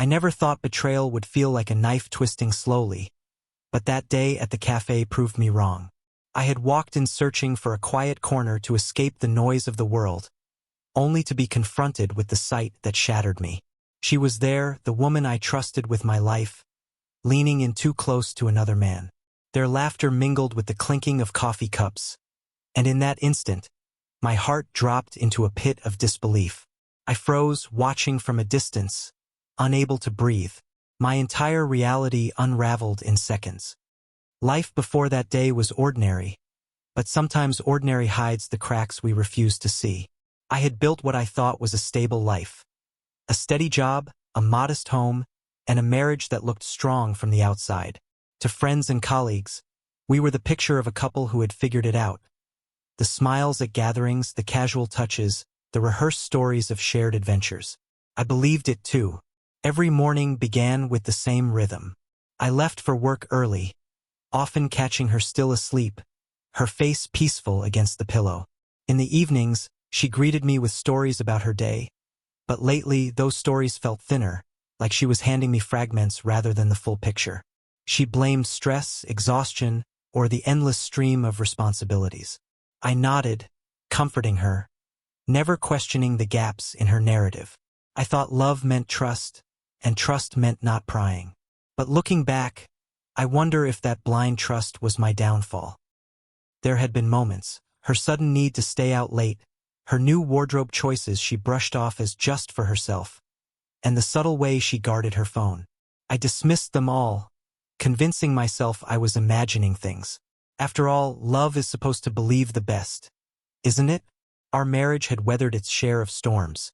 I never thought betrayal would feel like a knife twisting slowly, but that day at the cafe proved me wrong. I had walked in searching for a quiet corner to escape the noise of the world, only to be confronted with the sight that shattered me. She was there, the woman I trusted with my life, leaning in too close to another man. Their laughter mingled with the clinking of coffee cups, and in that instant, my heart dropped into a pit of disbelief. I froze, watching from a distance, unable to breathe. My entire reality unraveled in seconds. Life before that day was ordinary, but sometimes ordinary hides the cracks we refuse to see. I had built what I thought was a stable life. A steady job, a modest home, and a marriage that looked strong from the outside. To friends and colleagues, we were the picture of a couple who had figured it out. The smiles at gatherings, the casual touches, the rehearsed stories of shared adventures. I believed it too. Every morning began with the same rhythm. I left for work early, often catching her still asleep, her face peaceful against the pillow. In the evenings, she greeted me with stories about her day, but lately those stories felt thinner, like she was handing me fragments rather than the full picture. She blamed stress, exhaustion, or the endless stream of responsibilities. I nodded, comforting her, never questioning the gaps in her narrative. I thought love meant trust, and trust meant not prying. But looking back, I wonder if that blind trust was my downfall. There had been moments, her sudden need to stay out late, her new wardrobe choices she brushed off as just for herself, and the subtle way she guarded her phone. I dismissed them all, convincing myself I was imagining things. After all, love is supposed to believe the best, isn't it? Our marriage had weathered its share of storms.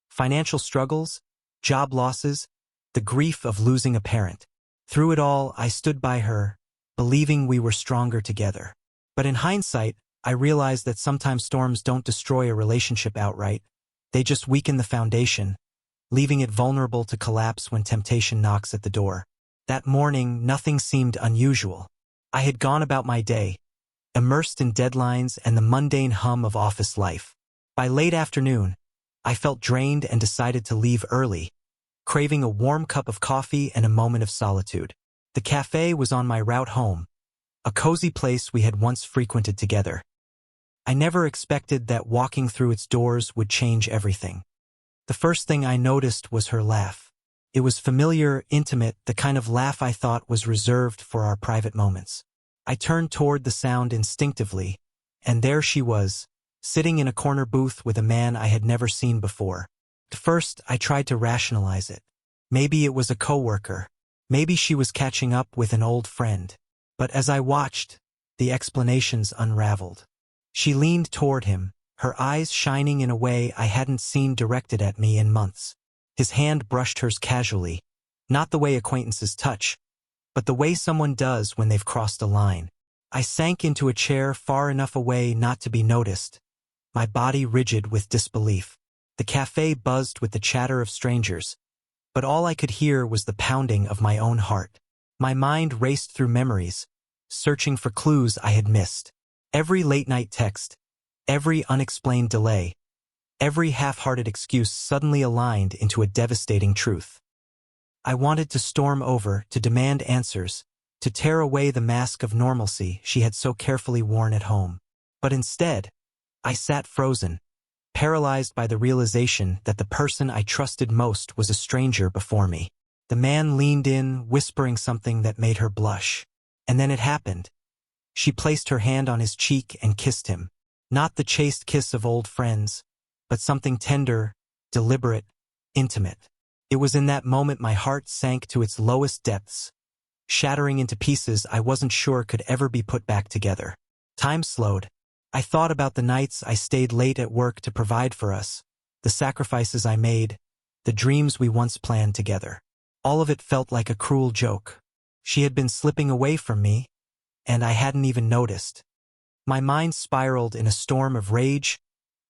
Financial struggles, job losses, the grief of losing a parent. Through it all, I stood by her, believing we were stronger together. But in hindsight, I realized that sometimes storms don't destroy a relationship outright. They just weaken the foundation, leaving it vulnerable to collapse when temptation knocks at the door. That morning, nothing seemed unusual. I had gone about my day, immersed in deadlines and the mundane hum of office life. By late afternoon, I felt drained and decided to leave early, craving a warm cup of coffee and a moment of solitude. The cafe was on my route home, a cozy place we had once frequented together. I never expected that walking through its doors would change everything. The first thing I noticed was her laugh. It was familiar, intimate, the kind of laugh I thought was reserved for our private moments. I turned toward the sound instinctively, and there she was, sitting in a corner booth with a man I had never seen before. At first, I tried to rationalize it. Maybe it was a coworker. Maybe she was catching up with an old friend. But as I watched, the explanations unraveled. She leaned toward him, her eyes shining in a way I hadn't seen directed at me in months. His hand brushed hers casually, not the way acquaintances touch, but the way someone does when they've crossed a line. I sank into a chair far enough away not to be noticed, my body rigid with disbelief. The cafe buzzed with the chatter of strangers, but all I could hear was the pounding of my own heart. My mind raced through memories, searching for clues I had missed. Every late-night text, every unexplained delay, every half-hearted excuse suddenly aligned into a devastating truth. I wanted to storm over, to demand answers, to tear away the mask of normalcy she had so carefully worn at home. But instead, I sat frozen, paralyzed by the realization that the person I trusted most was a stranger before me. The man leaned in, whispering something that made her blush. And then it happened. She placed her hand on his cheek and kissed him. Not the chaste kiss of old friends, but something tender, deliberate, intimate. It was in that moment my heart sank to its lowest depths, shattering into pieces I wasn't sure could ever be put back together. Time slowed. I thought about the nights I stayed late at work to provide for us, the sacrifices I made, the dreams we once planned together. All of it felt like a cruel joke. She had been slipping away from me, and I hadn't even noticed. My mind spiraled in a storm of rage,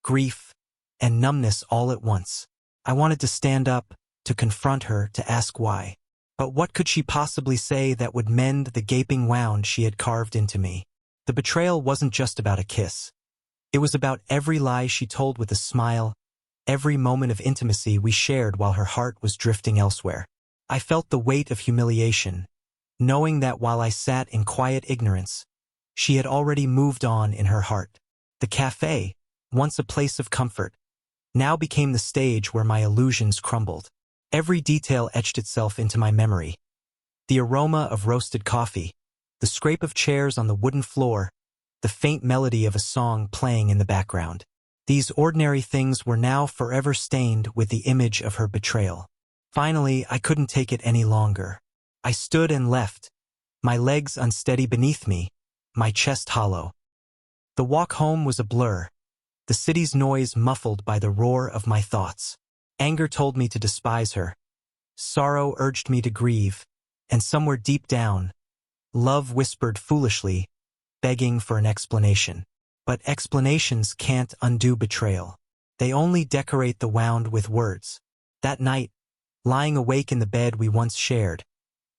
grief, and numbness all at once. I wanted to stand up, to confront her, to ask why. But what could she possibly say that would mend the gaping wound she had carved into me? The betrayal wasn't just about a kiss. It was about every lie she told with a smile, every moment of intimacy we shared while her heart was drifting elsewhere. I felt the weight of humiliation, knowing that while I sat in quiet ignorance, she had already moved on in her heart. The cafe, once a place of comfort, now became the stage where my illusions crumbled. Every detail etched itself into my memory. The aroma of roasted coffee, the scrape of chairs on the wooden floor, the faint melody of a song playing in the background. These ordinary things were now forever stained with the image of her betrayal. Finally, I couldn't take it any longer. I stood and left, my legs unsteady beneath me, my chest hollow. The walk home was a blur, the city's noise muffled by the roar of my thoughts. Anger told me to despise her. Sorrow urged me to grieve, and somewhere deep down, love whispered foolishly, begging for an explanation. But explanations can't undo betrayal. They only decorate the wound with words. That night, lying awake in the bed we once shared,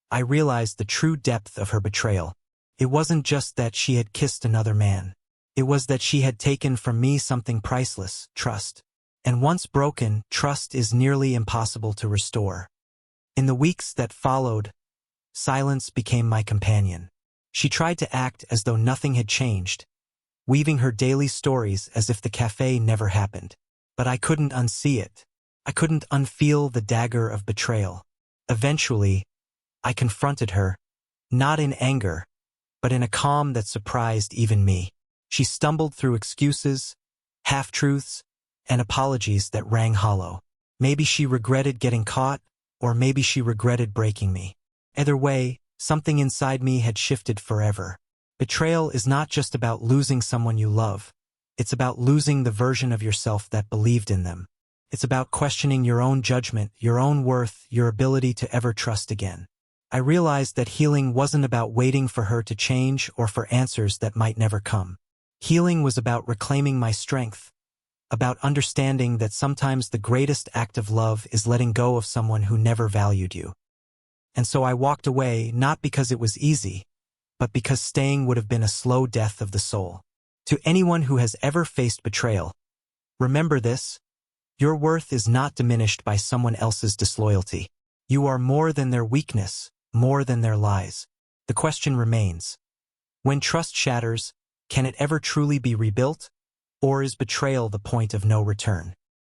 I realized the true depth of her betrayal. It wasn't just that she had kissed another man. It was that she had taken from me something priceless, trust. And once broken, trust is nearly impossible to restore. In the weeks that followed, silence became my companion. She tried to act as though nothing had changed, weaving her daily stories as if the cafe never happened. But I couldn't unsee it. I couldn't unfeel the dagger of betrayal. Eventually, I confronted her, not in anger, but in a calm that surprised even me. She stumbled through excuses, half-truths, and apologies that rang hollow. Maybe she regretted getting caught, or maybe she regretted breaking me. Either way, something inside me had shifted forever. Betrayal is not just about losing someone you love. It's about losing the version of yourself that believed in them. It's about questioning your own judgment, your own worth, your ability to ever trust again. I realized that healing wasn't about waiting for her to change or for answers that might never come. Healing was about reclaiming my strength, about understanding that sometimes the greatest act of love is letting go of someone who never valued you. And so I walked away not because it was easy, but because staying would have been a slow death of the soul. To anyone who has ever faced betrayal, remember this: your worth is not diminished by someone else's disloyalty. You are more than their weakness, more than their lies. The question remains: when trust shatters, can it ever truly be rebuilt? Or is betrayal the point of no return?